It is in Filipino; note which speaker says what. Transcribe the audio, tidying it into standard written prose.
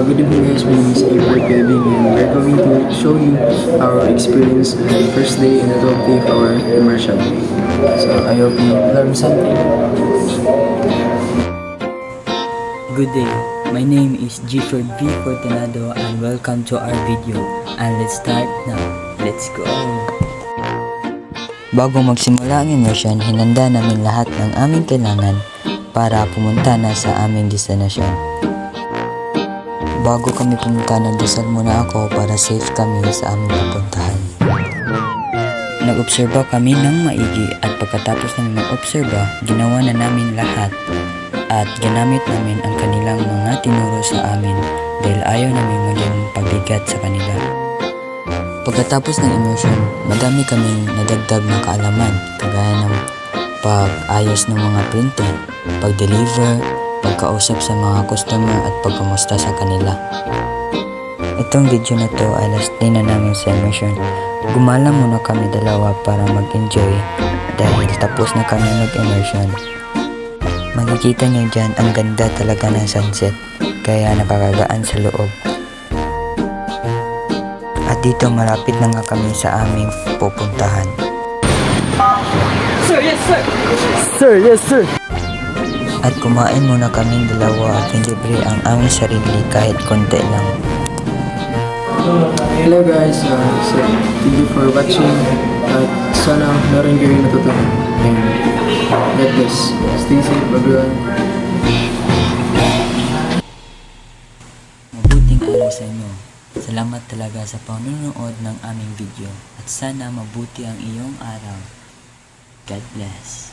Speaker 1: Good evening guys, my name is April Gaving and we're going to show you our experience on the first day and the 12th day of our immersion. So I hope you learn something.
Speaker 2: Good day, my name is Gifford V. Fortunado and welcome to our video. And let's start now. Let's go! Bago magsimula ang immersion, hinanda namin lahat ng aming kailangan para pumunta na sa aming destination. Bago kami pumunta, nagdasal muna ako para safe kami sa aming pupuntahan. Nag-obserba kami ng maigi at pagkatapos namin mag-obserba, ginawa na namin lahat at ginamit namin ang kanilang mga tinuro sa amin dahil ayaw namin maging pabigat sa kanila. Pagkatapos ng immersion, madami kaming nadagdag na kaalaman kagaya ng pag-ayos ng mga printer, pag-deliver, pagkausap sa mga customer at pagkamusta sa kanila. Itong video na to ay last day na namin sa immersion. Gumala muna kami dalawa para mag-enjoy dahil tapos na kami mag-immersion. Makikita niyo dyan ang ganda talaga ng sunset kaya nakakagaan sa loob. At dito malapit na nga kami sa aming pupuntahan.
Speaker 1: Sir, yes sir!
Speaker 2: Sir, yes sir! At kumain muna kaming dalawa at libre ang aming sarili kahit konti lang.
Speaker 1: Hello guys, so thank you for watching at sana meron kayong natutunan. And God bless. Stay safe everyone.
Speaker 2: Mabuting araw sa inyo. Salamat talaga sa panonood ng aming video at sana mabuti ang iyong araw. God bless.